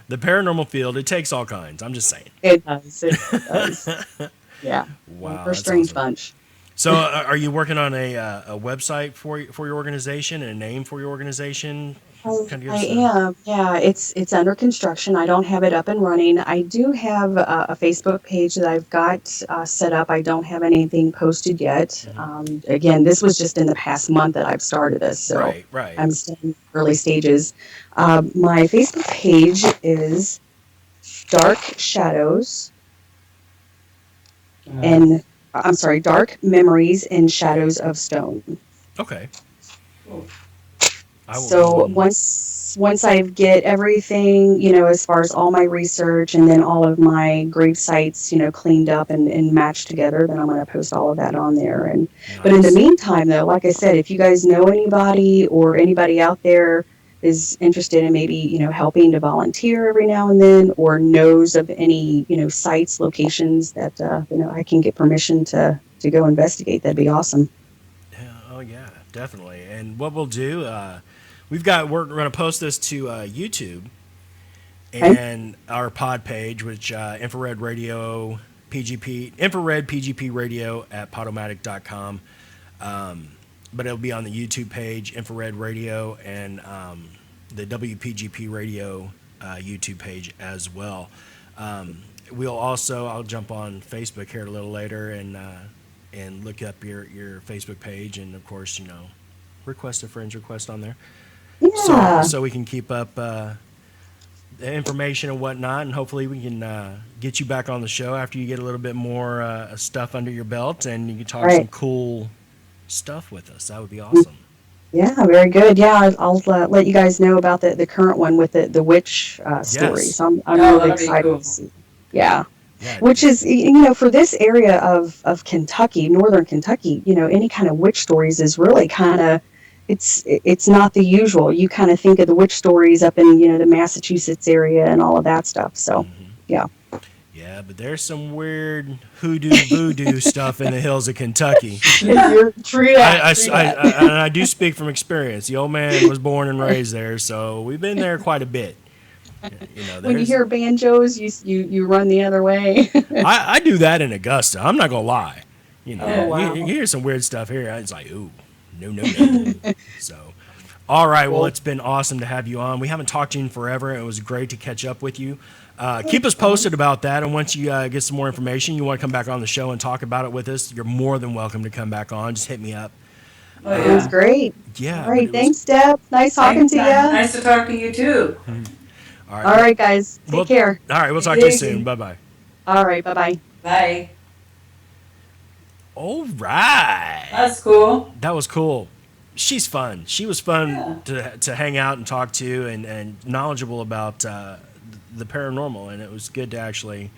the paranormal field, it takes all kinds. I'm just saying. It does. It does. Yeah. Wow, We're a that's strange awesome. bunch. So, are you working on a website for your organization and a name for your organization? Kind of give I us am. Yeah, it's under construction. I don't have it up and running. I do have a Facebook page that I've got set up. I don't have anything posted yet. Again, this was just in the past month that I've started this, so right, right. I'm still in early stages. My Facebook page is Dark Shadows and I'm sorry, Dark Memories and Shadows of Stone. Okay. I will So go and- once I get everything, as far as all my research and then all of my grave sites, cleaned up and matched together, then I'm going to post all of that on there. But in the Nice. meantime, though, like I said, if you guys know anybody or anybody out there is interested in maybe, helping to volunteer every now and then, or knows of any, sites, locations that, I can get permission to go investigate, that'd be awesome. Yeah, oh yeah, definitely. And what we'll do, we're going to post this to YouTube Okay? and our pod page, which infrared radio PGP infrared PGP radio at podomatic.com. But it'll be on the YouTube page, infrared radio, and the WPGP radio YouTube page as well. I'll jump on Facebook here a little later and look up your Facebook page, and of course, request a friend's request on there. Yeah. So we can keep up the information and whatnot, and hopefully we can get you back on the show after you get a little bit more stuff under your belt, and you can talk Right. some cool stuff with us. That would be awesome. Yeah, very good. Yeah, I'll let you guys know about the current one with the witch story. Yes. So I'm Oh, really that'd be excited cool. to see. Yeah, Yeah. which is for this area of Kentucky, northern Kentucky, any kind of witch stories is really kind of it's not the usual. You kind of think of the witch stories up in the Massachusetts area and all of that stuff. So yeah. Yeah, but there's some weird hoodoo voodoo stuff in the hills of Kentucky. You're true that. And I do speak from experience. The old man was born and raised there, so we've been there quite a bit. When you there's- hear banjos, you run the other way. I do that in Augusta. I'm not gonna lie. Oh, wow. You hear some weird stuff here. It's like, ooh, no. So, all right. Well, it's been awesome to have you on. We haven't talked to you in forever. It was great to catch up with you. Keep us posted about that. And once you get some more information, you want to come back on the show and talk about it with us, you're more than welcome to come back on. Just hit me up. Oh, It was yeah. great. Yeah. All right, but it was- thanks, Deb. Nice talking to you. Nice to talk to you too. All All right, guys. Take Well, care. All right. We'll talk to you Easy. soon. Bye bye. All right, bye-bye. Bye. All right. That's cool. That was cool. She's fun. She was fun to hang out and talk to, and knowledgeable about the paranormal, and it was good to actually,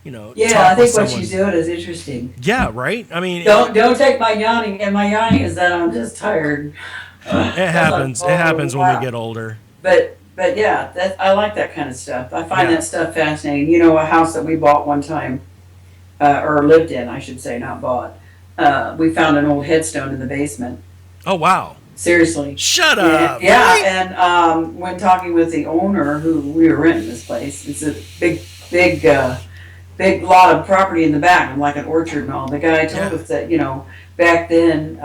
Yeah, talk I with think what someone. she's doing is interesting. Yeah, right. I mean, Don't take my yawning, and my yawning is that I'm just tired. it happens. It happens when we get older. But yeah, I like that kind of stuff. I find Yeah. that stuff fascinating. A house that we bought one time, or lived in, I should say, not bought. we found an old headstone in the basement. Oh, wow. Seriously. Shut Yeah, up. yeah. Really? And when talking with the owner, who we were renting this place, it's a big lot of property in the back, like an orchard and all. The guy told Yeah. us that back then,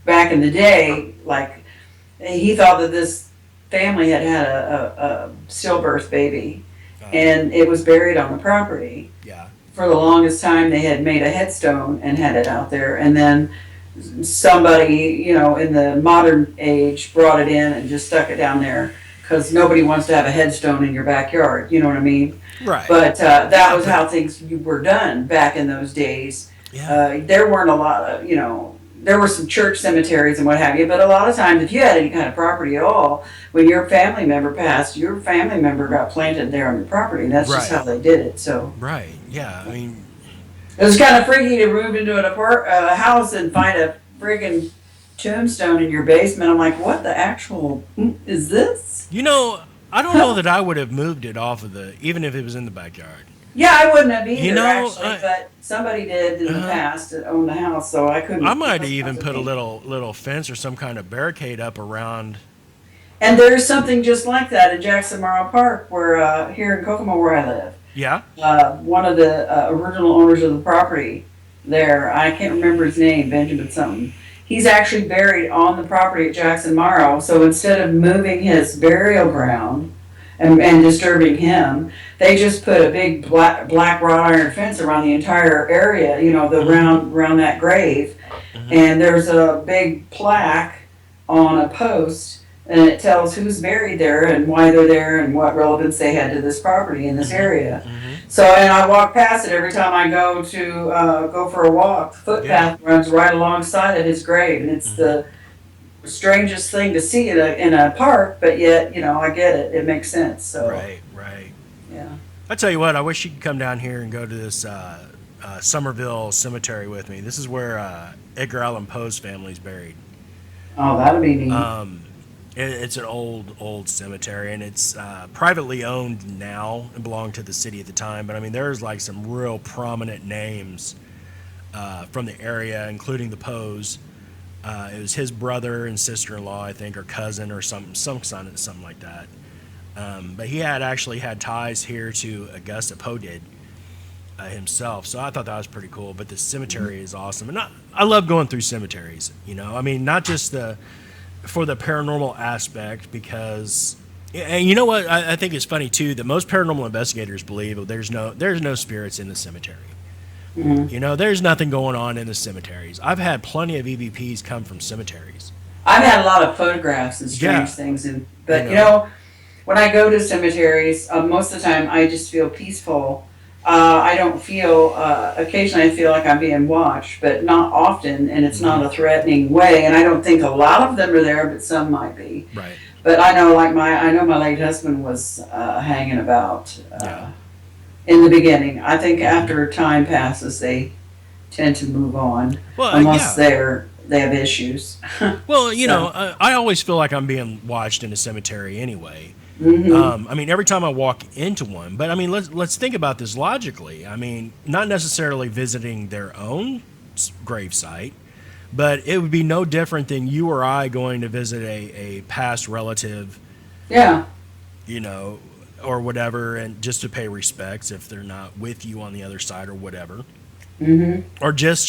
back in the day, like he thought that this family had had a stillbirth baby, and it was buried on the property. Yeah. For the longest time, they had made a headstone and had it out there, and then somebody, in the modern age, brought it in and just stuck it down there because nobody wants to have a headstone in your backyard. You know what I mean? Right. But that was how things were done back in those days. Yeah. There weren't a lot of, there were some church cemeteries and what have you, but a lot of times if you had any kind of property at all, when your family member passed, your family member got planted there on your property, and that's just Right. how they did it. So Right. Yeah. I mean, it was kind of freaky to move into a house and find a friggin' tombstone in your basement. I'm like, what the actual is this? I don't know that I would have moved it off of even if it was in the backyard. Yeah, I wouldn't have either, I- but somebody did in the past that owned the house, so I couldn't. I might have even put a little fence or some kind of barricade up around. And there's something just like that in Jackson Morrow Park, where here in Kokomo, where I live. Yeah. One of the original owners of the property there, I can't remember his name, Benjamin something. He's actually buried on the property at Jackson Morrow. So instead of moving his burial ground and disturbing him, they just put a big black wrought iron fence around the entire area. The around that grave, and there's a big plaque on a post. And it tells who's buried there and why they're there and what relevance they had to this property in this area. So, and I walk past it every time I go to go for a walk. The footpath runs right alongside of his grave, and it's the strangest thing to see in a park. But yet, I get it; it makes sense. So, Right. yeah. I tell you what, I wish you could come down here and go to this Somerville Cemetery with me. This is where Edgar Allan Poe's family's buried. Oh, that'd be neat. It's an old cemetery, and it's privately owned now and belonged to the city at the time. But I mean, there's like some real prominent names from the area, including the Poes. It was his brother and sister-in-law, I think, or cousin, or some son, something like that. But he had actually had ties here to Augusta. Poe did himself, so I thought that was pretty cool. But the cemetery is awesome, and I love going through cemeteries. I mean, not just for the paranormal aspect, because, and you know what, I think it's funny too that most paranormal investigators believe there's no spirits in the cemetery. There's nothing going on in the cemeteries. I've had plenty of EVPs come from cemeteries. I've had a lot of photographs and strange things, but when I go to cemeteries, most of the time I just feel peaceful. I don't feel, occasionally I feel like I'm being watched, but not often, and it's not a threatening way, and I don't think a lot of them are there, but some might be. Right. But I know my late husband was hanging about in the beginning. I think after time passes, they tend to move on, unless they have issues. Well, I always feel like I'm being watched in a cemetery anyway. I mean, every time I walk into one, but I mean, let's think about this logically. I mean, not necessarily visiting their own gravesite, but it would be no different than you or I going to visit a past relative, or whatever, and just to pay respects if they're not with you on the other side or whatever, or just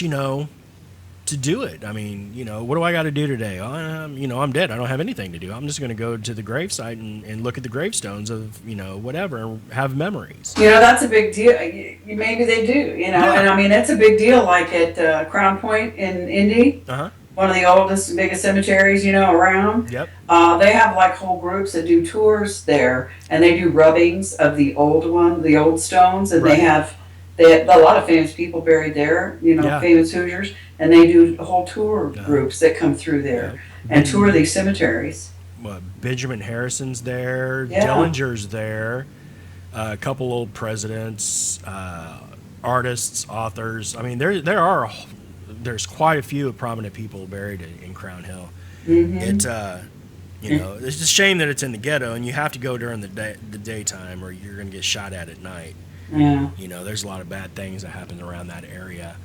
to do it. I mean, what do I got to do today? I'm dead. I don't have anything to do. I'm just going to go to the gravesite and look at the gravestones of, whatever, and have memories. That's a big deal. Maybe they do, and I mean, it's a big deal, like at Crown Point in Indy, one of the oldest and biggest cemeteries, around. Yep. They have like whole groups that do tours there, and they do rubbings of the old stones, and they have a lot of famous people buried there, famous Hoosiers, and they do whole tour groups that come through there and tour these cemeteries. Benjamin Harrison's there, Yeah. Dillinger's there, a couple old presidents, artists, authors. I mean, there's quite a few prominent people buried in Crown Hill. It's it's a shame that it's in the ghetto, and you have to go during the daytime, or you're going to get shot at night. Yeah. There's a lot of bad things that happen around that area.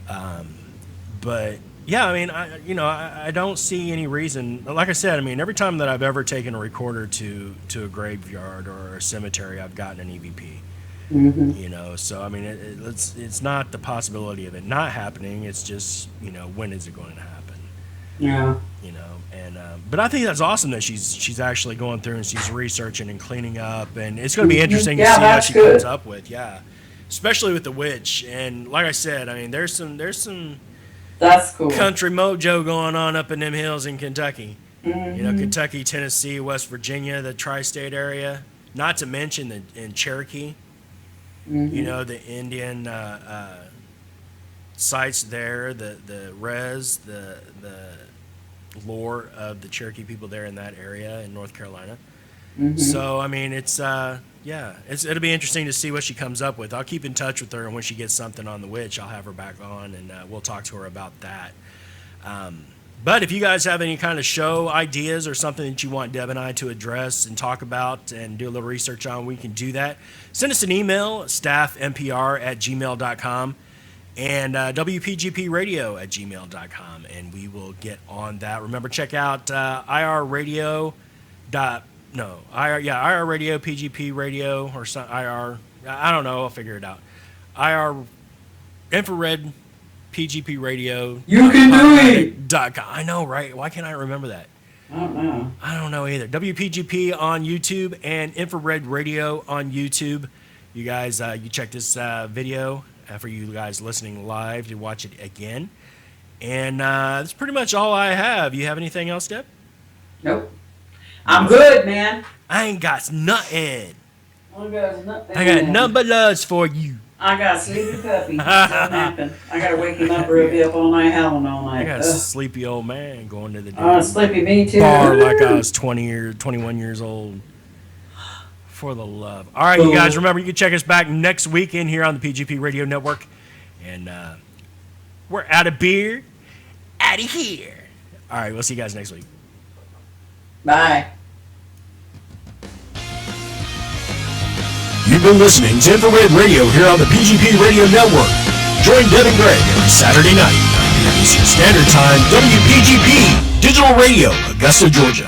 But yeah, I mean, I don't see any reason. Like I said, I mean, every time that I've ever taken a recorder to a graveyard or a cemetery, I've gotten an EVP. So I mean, it's not the possibility of it not happening. It's just when is it going to happen? Yeah. But I think that's awesome that she's actually going through and she's researching and cleaning up, and it's going to be interesting to see how she comes up with. Yeah, especially with the witch. And like I said, I mean, there's some that's cool country mojo going on up in them hills in Kentucky. Kentucky, Tennessee, West Virginia, the tri-state area. Not to mention in Cherokee. The Indian sites there, the lore of the Cherokee people there in that area in North Carolina. So I mean, it'll be interesting to see what she comes up with. I'll keep in touch with her, and when she gets something on the witch, I'll have her back on, and we'll talk to her about that. But if you guys have any kind of show ideas or something that you want Deb and I to address and talk about and do a little research on, we can do that. Send us an email, staffmpr@gmail.com, and wpgpradio@gmail.com, and we will get on that. Remember, check out IRRadio, PGP Radio, or some IR. I don't know. I'll figure it out. InFraRed PGP Radio. You can do it. I know, right? Why can't I remember that? I don't know. I don't know either. WPGP on YouTube and InFraRed Radio on YouTube. You guys, you check this video for you guys listening live to watch it again. And that's pretty much all I have. You have anything else, Deb? Nope. I'm good, man. I ain't got nothing. I got nothing. I got nothing but loves for you. I got a sleepy puppy. Napping. I got to wake him up or he'll be up all night, howling all night. I got a sleepy old man going to the sleepy me too. bar like I was 21 years old. For the love. All right, you guys, remember, you can check us back next weekend here on the PGP Radio Network. And we're out of beer, out of here. All right, we'll see you guys next week. Bye. You've been listening to InFraRed Radio here on the PGP Radio Network. Join Deb and Gregg every Saturday night, 9 p.m. Eastern Standard Time, WPGP Digital Radio, Augusta, Georgia.